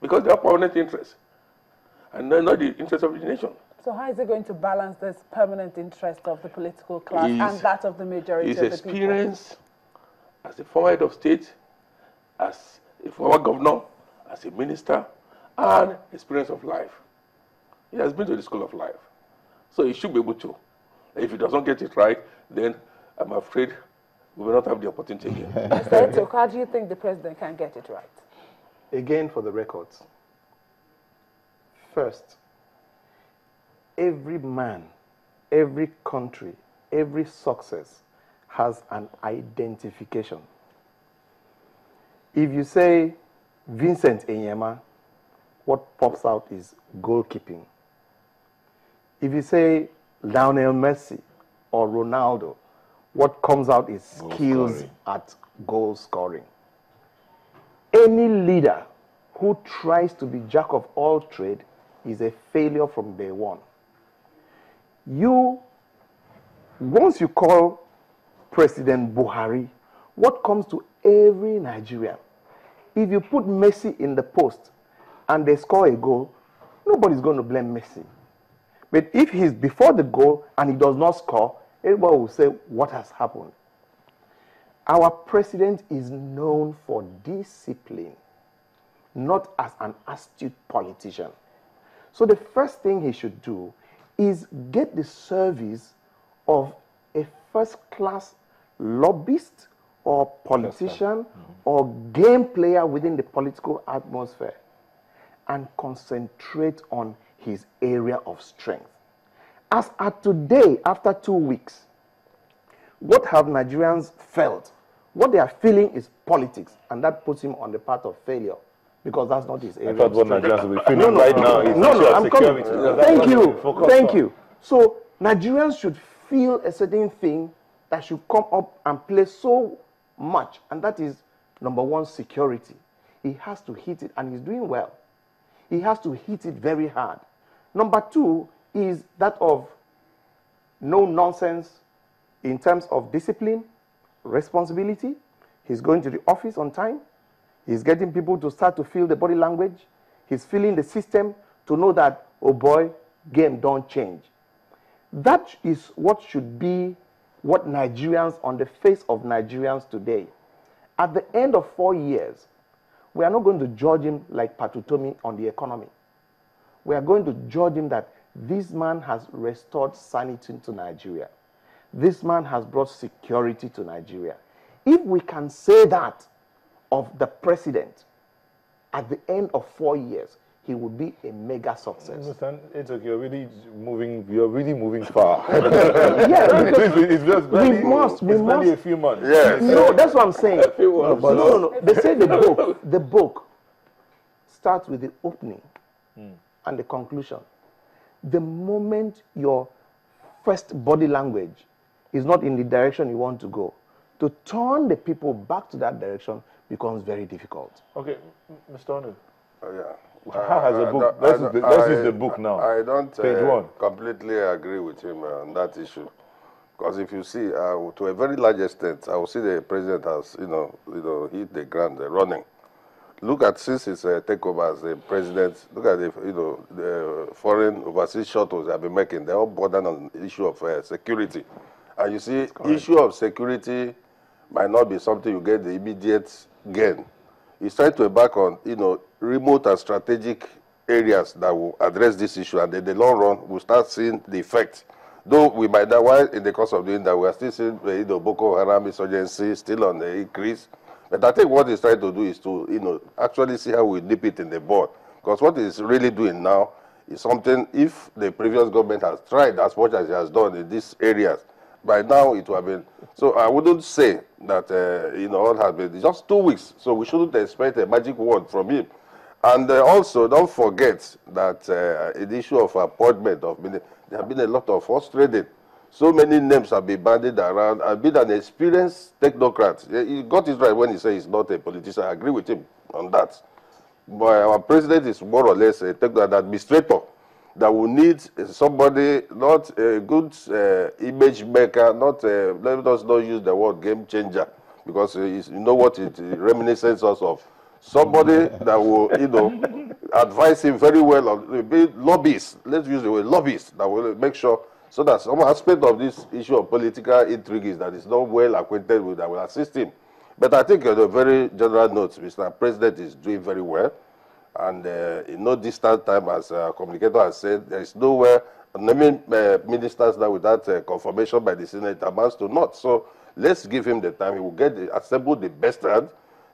because they have permanent interests, and they're not the interest of the nation. So how is it going to balance this permanent interest of the political class and that of the majority of the people? His experience as a former head of state, as a former governor, as a minister, and experience of life. He has been to the school of life. So he should be able to. If he doesn't get it right, then I'm afraid we will not have the opportunity again. Mr. Etok, how do you think the president can get it right? Again, for the records. First, every man, every country, every success has an identification. If you say Vincent Enyema, what pops out is goalkeeping. If you say Lionel Messi or Ronaldo, what comes out is skills at goal scoring. Any leader who tries to be jack of all trade is a failure from day one. Once you call President Buhari, what comes to every Nigerian? If you put Messi in the post and they score a goal, nobody's going to blame Messi. But if he's before the goal and he does not score, everybody will say, what has happened? Our president is known for discipline, not as an astute politician. So the first thing he should do is get the service of a first-class lobbyist or politician or game player within the political atmosphere and concentrate on his area of strength. As at today, after 2 weeks, what have Nigerians felt? What they are feeling is politics, and that puts him on the path of failure, because that's not his area. I thought what Nigerians will be feeling right now is I'm coming. Thank you. So Nigerians should feel a certain thing that should come up and play so much, and that is, number one, security. He has to hit it, and he's doing well. He has to hit it very hard. Number two is that of no nonsense in terms of discipline, responsibility. He's going to the office on time. He's getting people to start to feel the body language. He's feeling the system to know that, oh boy, game don't change. That is what should be what Nigerians, on the face of Nigerians today. At the end of 4 years, we are not going to judge him like Patutomi on the economy. We are going to judge him that this man has restored sanity to Nigeria. This man has brought security to Nigeria. If we can say that of the president at the end of 4 years, he would be a mega success. Understand? It's okay. You're really moving far. Yeah, it's just barely, we must. A few months. Yes. No, that's what I'm saying. No. They say the book starts with the opening and the conclusion. The moment your first body language is not in the direction you want to go, to turn the people back to that direction becomes very difficult. Okay, Mr. Onu. Yeah. How has the book? Let's use the book now. I don't Page 1. completely agree with him on that issue, because if you see, to a very large extent, I will see the president has, hit the ground running. Look at, since his takeover as the president, look at the foreign overseas shuttles they have been making. They're all bordered on the issue of security, and you see, issue of security might not be something you get the immediate gain. He's trying to embark on, remote and strategic areas that will address this issue, and in the long run, we'll start seeing the effect. Though we might not, while in the course of doing that, we are still seeing Boko Haram insurgency still on the increase. But I think what he's trying to do is to, actually see how we nip it in the bud. Because what he's really doing now is something, if the previous government has tried as much as he has done in these areas, by now it would have been. So I wouldn't say that, all has been just 2 weeks. So we shouldn't expect a magic word from him. And also, don't forget that the issue of appointment of there have been a lot of horse trading. So many names have been bandied around. I've been an experienced technocrat. He got it right when he said he's not a politician. I agree with him on that. But our president is more or less a technocrat administrator that will need somebody, not a good image maker, not let us not use the word game changer, because you know what it reminiscence us of. somebody that will, you know, advise him very well on be lobbyists. Let's use the word lobbyists that will make sure so that some aspect of this issue of political intrigue is that is not well acquainted with that will assist him. But I think on a very general note, Mr. President is doing very well. And in no distant time, as a communicator has said, there is nowhere naming ministers now without confirmation by the Senate amounts to not. So let's give him the time. He will get assemble the best hand.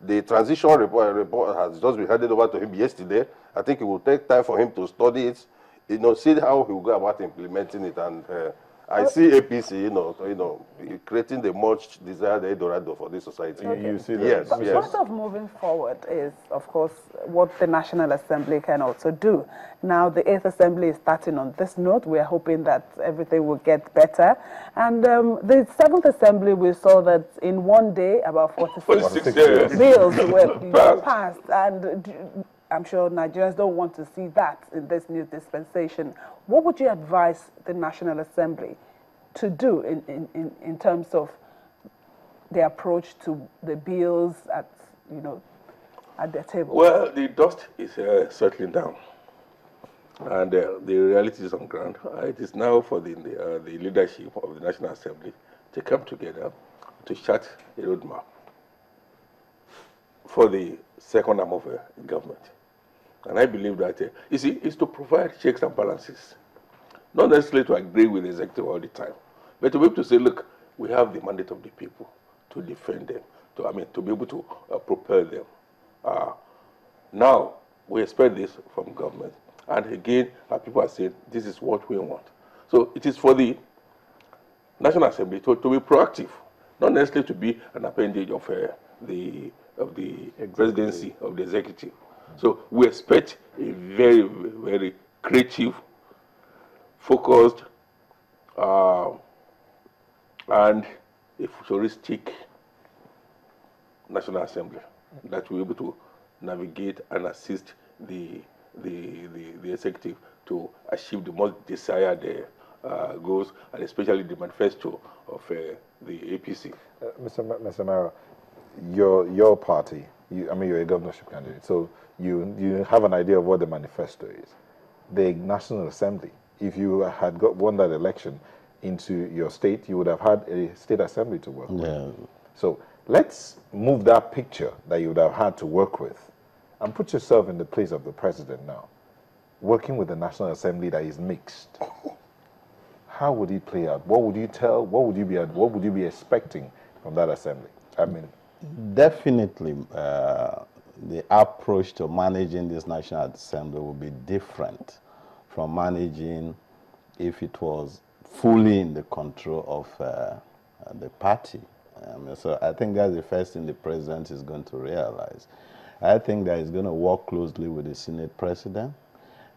The transition report has just been handed over to him yesterday. I think it will take time for him to study it, you know, see how he will go about implementing it. And I see APC, you know, creating the much desired Eldorado for this society. Okay. You see that? Yes, But yes. part of moving forward is, of course, what the National Assembly can also do. Now, the 8th Assembly is starting on this note. We are hoping that everything will get better. And the 7th Assembly, we saw that in one day, about 46 bills were passed. And I'm sure Nigerians don't want to see that in this new dispensation. What would you advise the National Assembly to do in terms of the approach to the bills at, you know, at their table? Well, the dust is settling down, and the reality is on ground. It is now for the leadership of the National Assembly to come together to chart a roadmap for the second arm of government. And I believe that, you see, it's to provide checks and balances. Not necessarily to agree with the executive all the time, but to be able to say, look, we have the mandate of the people to defend them, to be able to propel them. Now, we expect this from government. And again, our people are saying, this is what we want. So it is for the National Assembly to be proactive, not necessarily to be an appendage of the presidency, of the executive. So we expect a very, very creative, focused, and a futuristic National Assembly that will be able to navigate and assist the executive to achieve the most desired goals, and especially the manifesto of the APC. Mr. Mara, your party, you're a governorship candidate, so you have an idea of what the manifesto is. The National Assembly, if you had won that election into your state, you would have had a state assembly to work with. So let's move that picture that you would have had to work with and put yourself in the place of the president now, working with the National Assembly that is mixed. How would it play out? What would you tell? What would you be expecting from that assembly? I mean, definitely, the approach to managing this National Assembly will be different from managing if it was fully in the control of the party. So I think that's the first thing the president is going to realize. I think that he's going to work closely with the Senate president,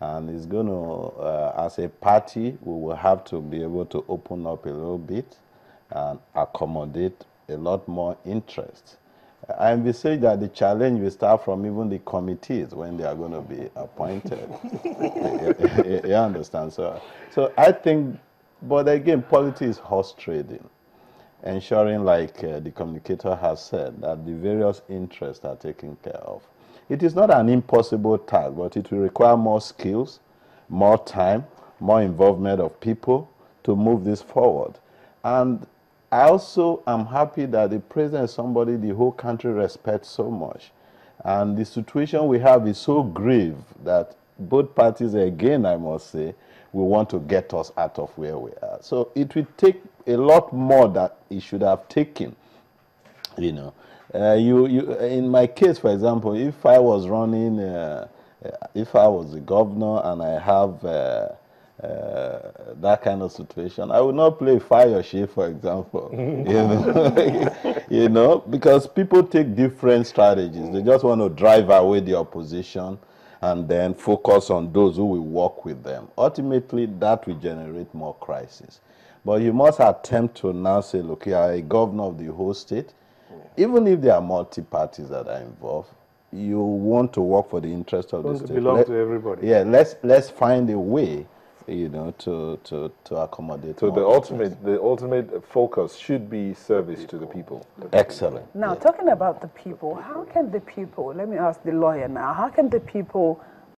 and he's going to, as a party, we will have to be able to open up a little bit and accommodate a lot more interest. I envisage that the challenge will start from even the committees when they are going to be appointed. You understand? So I think, but again, politics is horse trading, ensuring, like the communicator has said, that the various interests are taken care of. It is not an impossible task, but it will require more skills, more time, more involvement of people to move this forward. And I also am happy that the president is somebody the whole country respects so much. And the situation we have is so grave that both parties, again, I must say, will want to get us out of where we are. So it will take a lot more that it should have taken, you know. In my case, for example, if I was running, if I was the governor and I have that kind of situation, I would not play fire shift, for example. You know, because people take different strategies. They just want to drive away the opposition and then focus on those who will work with them. Ultimately, that will generate more crisis. But you must attempt to now say, look, you are a governor of the whole state. Even if there are multi-parties that are involved, you want to work for the interest of the state. Belong to everybody. Yeah, let's find a way you know, to accommodate. So more the ultimate focus should be service to the people. Excellent. Now, talking about the people, how can the people, let me ask the lawyer now, how can the people